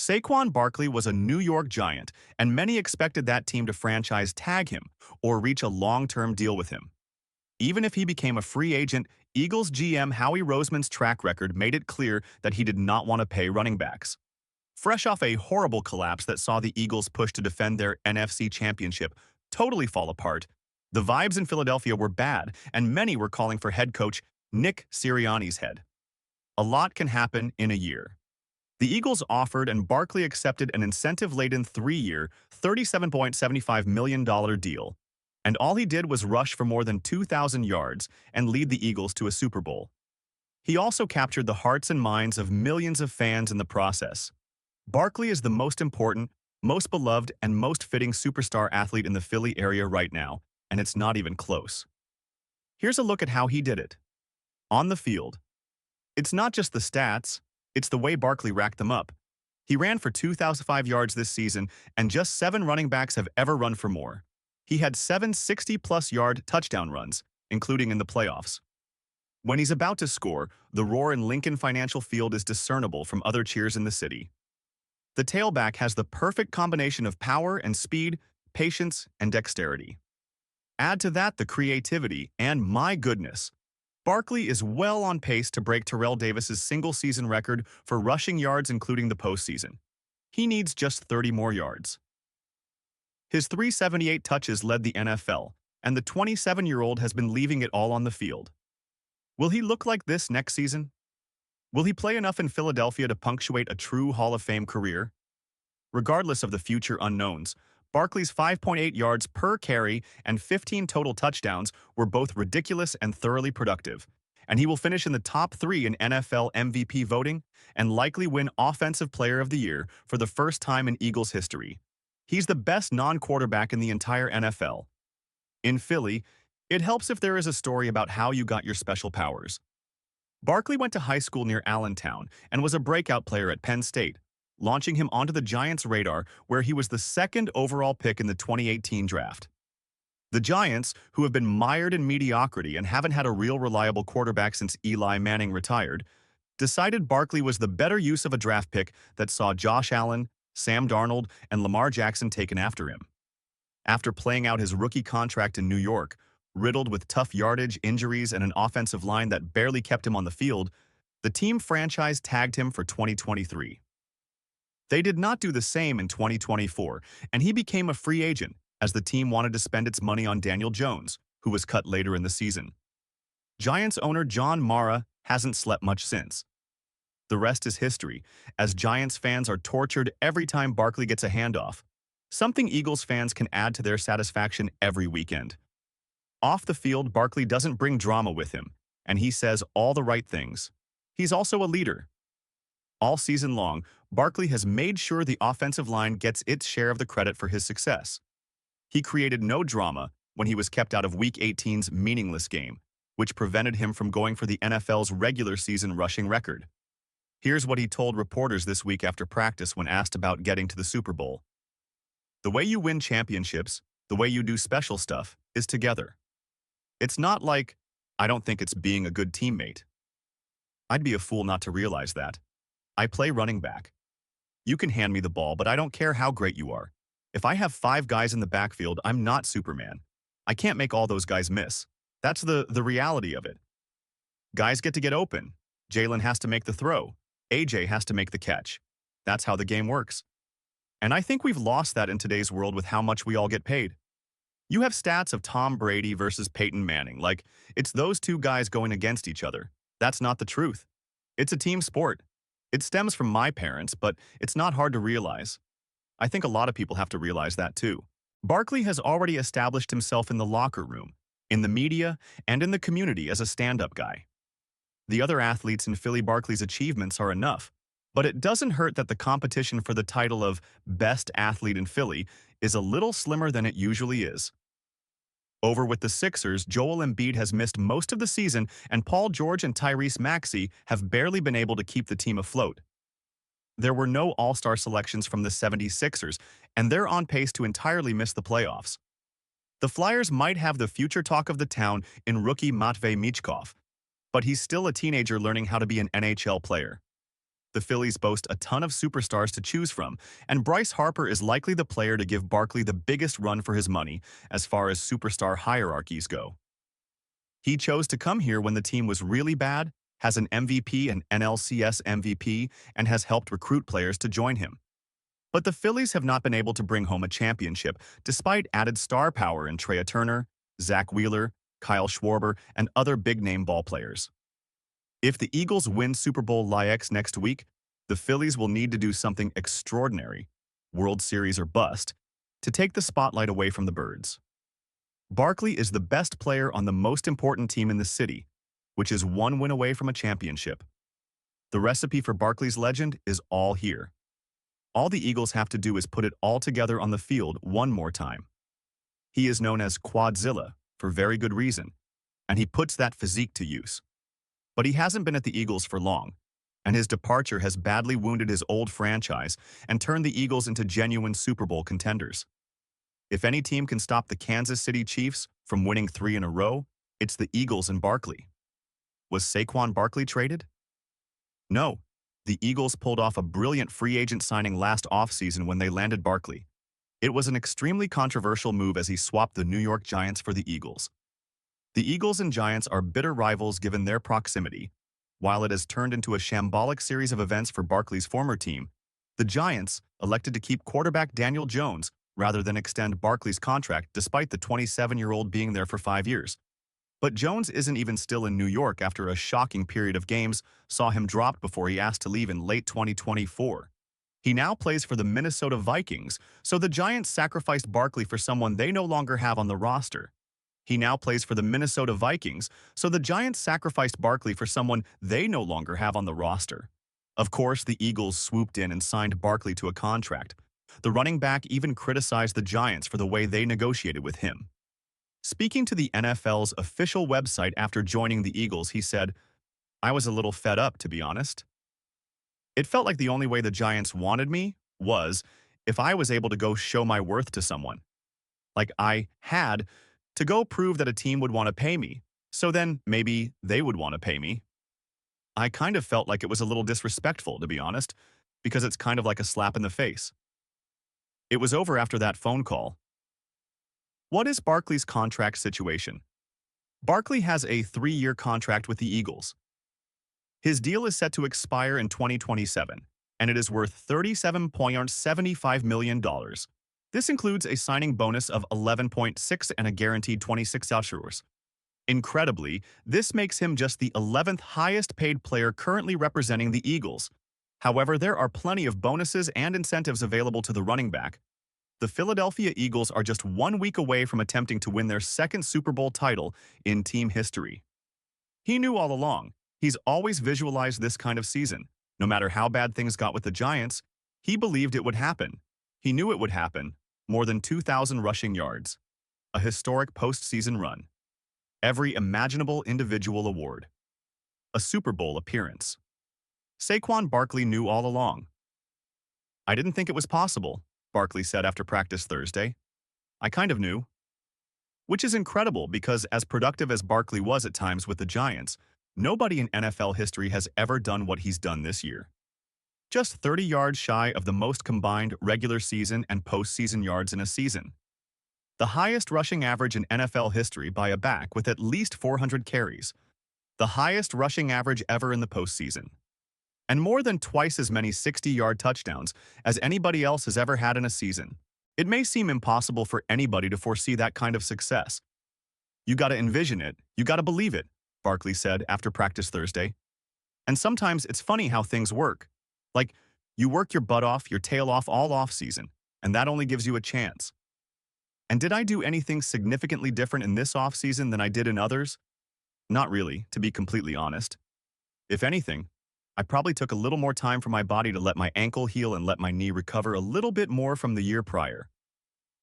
Saquon Barkley was a New York Giant, and many expected that team to franchise tag him or reach a long-term deal with him. Even if he became a free agent, Eagles GM Howie Roseman's track record made it clear that he did not want to pay running backs. Fresh off a horrible collapse that saw the Eagles push to defend their NFC championship totally fall apart, the vibes in Philadelphia were bad, and many were calling for head coach Nick Sirianni's head. A lot can happen in a year. The Eagles offered and Barkley accepted an incentive-laden 3-year, $37.75 million deal, and all he did was rush for more than 2,000 yards and lead the Eagles to a Super Bowl. He also captured the hearts and minds of millions of fans in the process. Barkley is the most important, most beloved, and most fitting superstar athlete in the Philly area right now, and it's not even close. Here's a look at how he did it. On the field. It's not just the stats, it's the way Barkley racked them up. He ran for 2,005 yards this season, and just 7 running backs have ever run for more. He had 7 60-plus yard touchdown runs, including in the playoffs. When he's about to score, the roar in Lincoln Financial Field is discernible from other cheers in the city. The tailback has the perfect combination of power and speed, patience and dexterity. Add to that the creativity, and my goodness, Barkley is well on pace to break Terrell Davis's single-season record for rushing yards including the postseason. He needs just 30 more yards. His 378 touches led the NFL, and the 27-year-old has been leaving it all on the field. Will he look like this next season? Will he play enough in Philadelphia to punctuate a true Hall of Fame career? Regardless of the future unknowns, Barkley's 5.8 yards per carry and 15 total touchdowns were both ridiculous and thoroughly productive, and he will finish in the top 3 in NFL MVP voting and likely win Offensive Player of the Year for the first time in Eagles history. He's the best non-quarterback in the entire NFL. In Philly, it helps if there is a story about how you got your special powers. Barkley went to high school near Allentown and was a breakout player at Penn State, launching him onto the Giants' radar where he was the 2nd overall pick in the 2018 draft. The Giants, who have been mired in mediocrity and haven't had a real reliable quarterback since Eli Manning retired, decided Barkley was the better use of a draft pick that saw Josh Allen, Sam Darnold, and Lamar Jackson taken after him. After playing out his rookie contract in New York, riddled with tough yardage, injuries, and an offensive line that barely kept him on the field, the team franchise tagged him for 2023. They did not do the same in 2024, and he became a free agent as the team wanted to spend its money on Daniel Jones, who was cut later in the season. Giants owner John Mara hasn't slept much since. The rest is history, as Giants fans are tortured every time Barkley gets a handoff, something Eagles fans can add to their satisfaction every weekend. Off the field, Barkley doesn't bring drama with him, and he says all the right things. He's also a leader. All season long, Barkley has made sure the offensive line gets its share of the credit for his success. He created no drama when he was kept out of Week 18's meaningless game, which prevented him from going for the NFL's regular season rushing record. Here's what he told reporters this week after practice when asked about getting to the Super Bowl. The way you win championships, the way you do special stuff, is together. It's not like, I don't think it's being a good teammate. I'd be a fool not to realize that. I play running back. You can hand me the ball, but I don't care how great you are. If I have 5 guys in the backfield, I'm not Superman. I can't make all those guys miss. That's the reality of it. Guys get to get open. Jalen has to make the throw. AJ has to make the catch. That's how the game works. And I think we've lost that in today's world with how much we all get paid. You have stats of Tom Brady versus Peyton Manning, like it's those 2 guys going against each other. That's not the truth. It's a team sport. It stems from my parents, but it's not hard to realize. I think a lot of people have to realize that too. Barkley has already established himself in the locker room, in the media, and in the community as a stand-up guy. The other athletes in Philly Barkley's achievements are enough, but it doesn't hurt that the competition for the title of best athlete in Philly is a little slimmer than it usually is. Over with the Sixers, Joel Embiid has missed most of the season, and Paul George and Tyrese Maxey have barely been able to keep the team afloat. There were no All-Star selections from the 76ers, and they're on pace to entirely miss the playoffs. The Flyers might have the future talk of the town in rookie Matvei Michkov, but he's still a teenager learning how to be an NHL player. The Phillies boast a ton of superstars to choose from, and Bryce Harper is likely the player to give Barkley the biggest run for his money as far as superstar hierarchies go. He chose to come here when the team was really bad, has an MVP and NLCS MVP, and has helped recruit players to join him. But the Phillies have not been able to bring home a championship despite added star power in Trea Turner, Zach Wheeler, Kyle Schwarber, and other big-name ball players. If the Eagles win Super Bowl LIX next week, the Phillies will need to do something extraordinary, World Series or bust, to take the spotlight away from the Birds. Barkley is the best player on the most important team in the city, which is one win away from a championship. The recipe for Barkley's legend is all here. All the Eagles have to do is put it all together on the field one more time. He is known as Quadzilla for very good reason, and he puts that physique to use. But he hasn't been at the Eagles for long, and his departure has badly wounded his old franchise and turned the Eagles into genuine Super Bowl contenders. If any team can stop the Kansas City Chiefs from winning 3 in a row, it's the Eagles and Barkley. Was Saquon Barkley traded? No. The Eagles pulled off a brilliant free agent signing last offseason when they landed Barkley. It was an extremely controversial move as he swapped the New York Giants for the Eagles. The Eagles and Giants are bitter rivals given their proximity. While it has turned into a shambolic series of events for Barkley's former team, the Giants elected to keep quarterback Daniel Jones rather than extend Barkley's contract despite the 27-year-old being there for 5 years. But Jones isn't even still in New York after a shocking period of games saw him dropped before he asked to leave in late 2024. He now plays for the Minnesota Vikings, so the Giants sacrificed Barkley for someone they no longer have on the roster. He now plays for the Minnesota Vikings, so the Giants sacrificed Barkley for someone they no longer have on the roster. Of course, the Eagles swooped in and signed Barkley to a contract. The running back even criticized the Giants for the way they negotiated with him. Speaking to the NFL's official website after joining the Eagles, he said, "I was a little fed up, to be honest. It felt like the only way the Giants wanted me was if I was able to go show my worth to someone. Like I had to go prove that a team would want to pay me, so then maybe they would want to pay me. I kind of felt like it was a little disrespectful, to be honest, because it's kind of like a slap in the face." It was over after that phone call. What is Barkley's contract situation? Barkley has a 3-year contract with the Eagles. His deal is set to expire in 2027, and it is worth $37.75 million. This includes a signing bonus of 11.6 and a guaranteed 26 hours. Incredibly, this makes him just the 11th highest paid player currently representing the Eagles. However, there are plenty of bonuses and incentives available to the running back. The Philadelphia Eagles are just 1 week away from attempting to win their second Super Bowl title in team history. He knew all along. He's always visualized this kind of season. No matter how bad things got with the Giants, he believed it would happen. He knew it would happen. More than 2,000 rushing yards. A historic postseason run. Every imaginable individual award. A Super Bowl appearance. Saquon Barkley knew all along. "I didn't think it was possible," Barkley said after practice Thursday. "I kind of knew." Which is incredible because as productive as Barkley was at times with the Giants, nobody in NFL history has ever done what he's done this year. Just 30 yards shy of the most combined regular season and postseason yards in a season. The highest rushing average in NFL history by a back with at least 400 carries. The highest rushing average ever in the postseason. And more than twice as many 60-yard touchdowns as anybody else has ever had in a season. It may seem impossible for anybody to foresee that kind of success. "You gotta envision it, you gotta believe it," Barkley said after practice Thursday. "And sometimes it's funny how things work. Like, you work your butt off, your tail off all off-season, and that only gives you a chance. And did I do anything significantly different in this off-season than I did in others? Not really, to be completely honest. If anything, I probably took a little more time for my body to let my ankle heal and let my knee recover a little bit more from the year prior.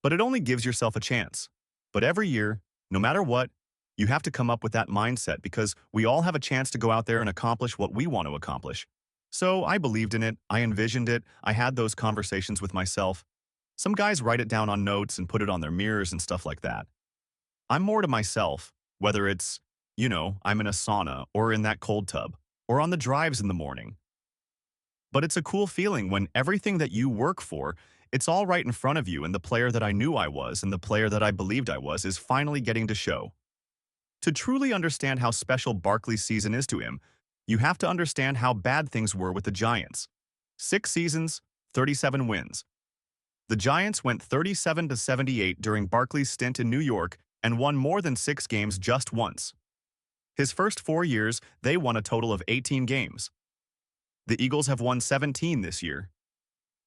But it only gives yourself a chance. But every year, no matter what, you have to come up with that mindset because we all have a chance to go out there and accomplish what we want to accomplish. So I believed in it, I envisioned it, I had those conversations with myself. Some guys write it down on notes and put it on their mirrors and stuff like that. I'm more to myself, whether it's, I'm in a sauna or in that cold tub, or on the drives in the morning. But it's a cool feeling when everything that you work for, it's all right in front of you, and the player that I knew I was and the player that I believed I was is finally getting to show. To truly understand how special Barkley's season is to him, you have to understand how bad things were with the Giants. 6 seasons, 37 wins. The Giants went 37-78 during Barkley's stint in New York and won more than 6 games just once. His first 4 years, they won a total of 18 games. The Eagles have won 17 this year.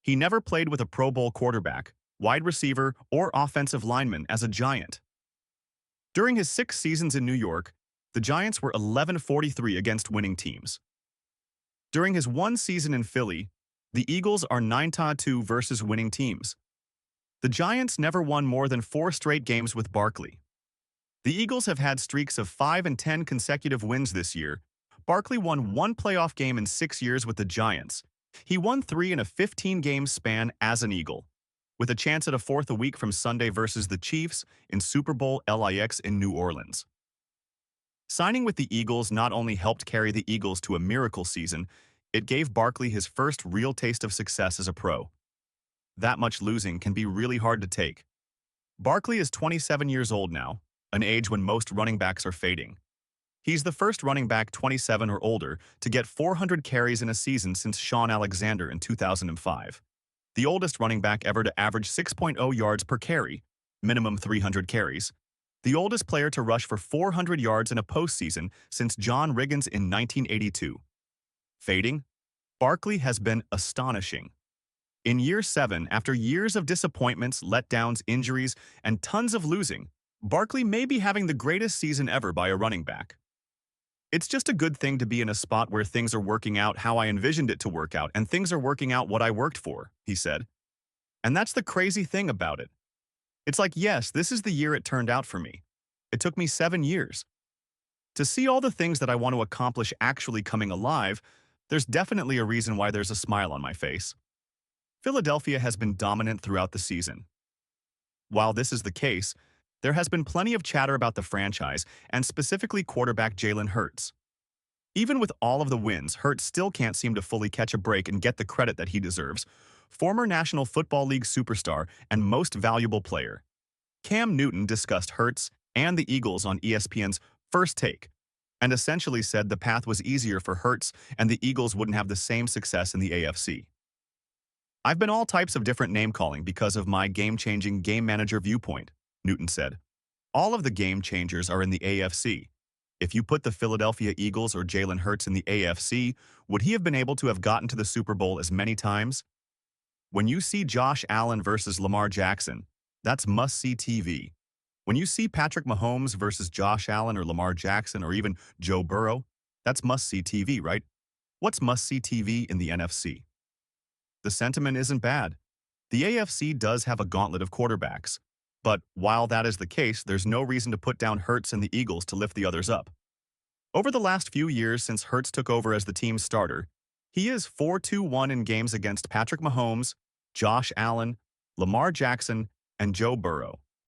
He never played with a Pro Bowl quarterback, wide receiver, or offensive lineman as a Giant. During his 6 seasons in New York, the Giants were 11-43 against winning teams. During his 1 season in Philly, the Eagles are 9-2 versus winning teams. The Giants never won more than 4 straight games with Barkley. The Eagles have had streaks of 5 and 10 consecutive wins this year. Barkley won 1 playoff game in 6 years with the Giants. He won 3 in a 15-game span as an Eagle, with a chance at a 4th a week from Sunday versus the Chiefs in Super Bowl LIX in New Orleans. Signing with the Eagles not only helped carry the Eagles to a miracle season, it gave Barkley his first real taste of success as a pro. That much losing can be really hard to take. Barkley is 27 years old now, an age when most running backs are fading. He's the first running back 27 or older to get 400 carries in a season since Shaun Alexander in 2005. The oldest running back ever to average 6.0 yards per carry, minimum 300 carries. The oldest player to rush for 400 yards in a postseason since John Riggins in 1982. Fading? Barkley has been astonishing. In year 7, after years of disappointments, letdowns, injuries, and tons of losing, Barkley may be having the greatest season ever by a running back. It's just a good thing to be in a spot where things are working out how I envisioned it to work out, and things are working out what I worked for, he said. And that's the crazy thing about it. It's like, yes, this is the year it turned out for me. It took me 7 years. To see all the things that I want to accomplish actually coming alive, there's definitely a reason why there's a smile on my face. Philadelphia has been dominant throughout the season. While this is the case, there has been plenty of chatter about the franchise and specifically quarterback Jalen Hurts. Even with all of the wins, Hurts still can't seem to fully catch a break and get the credit that he deserves. Former National Football League superstar and most valuable player Cam Newton discussed Hurts and the Eagles on ESPN's First Take and essentially said the path was easier for Hurts and the Eagles wouldn't have the same success in the AFC. I've been all types of different name-calling because of my game-changing game manager viewpoint, Newton said. All of the game changers are in the AFC. If you put the Philadelphia Eagles or Jalen Hurts in the AFC, would he have been able to have gotten to the Super Bowl as many times? When you see Josh Allen versus Lamar Jackson, that's must-see TV. When you see Patrick Mahomes versus Josh Allen or Lamar Jackson or even Joe Burrow, that's must-see TV, right? What's must-see TV in the NFC? The sentiment isn't bad. The AFC does have a gauntlet of quarterbacks. But while that is the case, there's no reason to put down Hurts and the Eagles to lift the others up. Over the last few years since Hurts took over as the team's starter, he is 4-2-1 in games against Patrick Mahomes, Josh Allen, Lamar Jackson, and Joe Burrow.